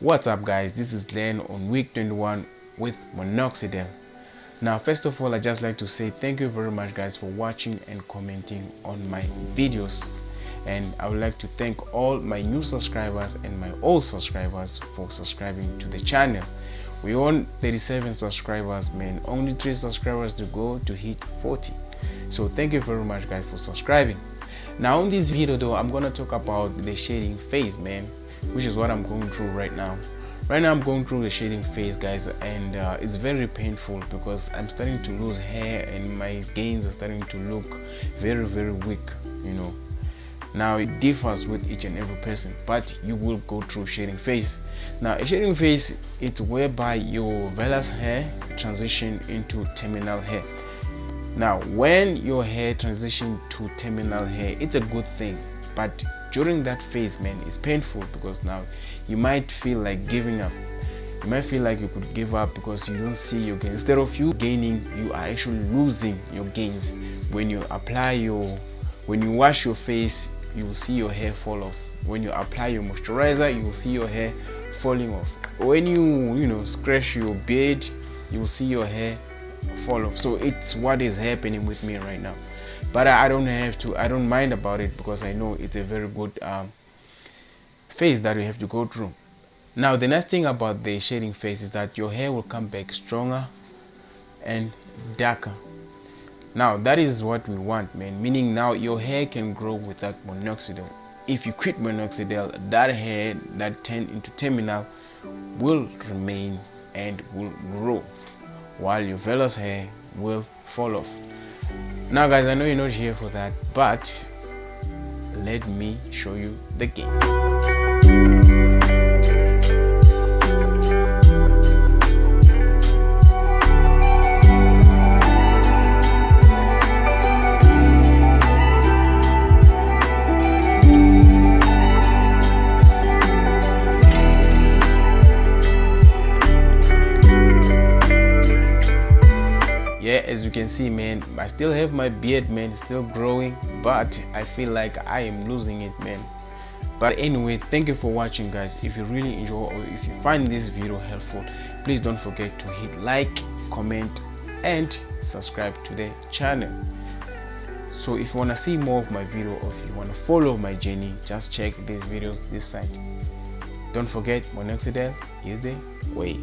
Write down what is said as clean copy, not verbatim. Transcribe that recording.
What's up guys, this is Glenn on WEEK21 with Minoxidil. Now first of all, I just like to say thank you very much guys for watching and commenting on my videos, and I would like to thank all my new subscribers and my old subscribers for subscribing to the channel. We on 37 subscribers, man. Only 3 subscribers to go to hit 40. So thank you very much guys for subscribing. Now in this video though, I'm gonna talk about the shading phase, man, which is what I'm going through right now. Right now I'm going through the shading phase guys, and it's very painful because I'm starting to lose hair and my gains are starting to look very weak, you know. Now it differs with each and every person, but you will go through shading phase. Now a shading phase, it's whereby your vellus hair transition into terminal hair. Now when your hair transition to terminal hair, it's a good thing, but during that phase, man, it's painful because now you might feel like giving up. You might feel like you could give up because you don't see your gains. Instead of you gaining, you are actually losing your gains. When you wash your face, you will see your hair fall off. When you apply your moisturizer, you will see your hair falling off. When you scratch your beard, you will see your hair fall off. So it's what is happening with me right now, but I don't mind about it because I know it's a very good phase that you have to go through. Now the nice thing about the shading phase is that your hair will come back stronger and darker. Now that is what we want, man, meaning now your hair can grow without minoxidil. If you quit minoxidil, that hair that turned into terminal will remain and will grow, while your vellus hair will fall off. Now guys, I know you're not here for that, but let me show you the game. Yeah, as you can see, man, I still have my beard, man, still growing, but I feel like I am losing it, man. But anyway, thank you for watching guys. If you really enjoy or if you find this video helpful, please don't forget to hit like, comment and subscribe to the channel. So if you want to see more of my video, or if you want to follow my journey, just check these videos this side. Don't forget, Minoxidil is the way.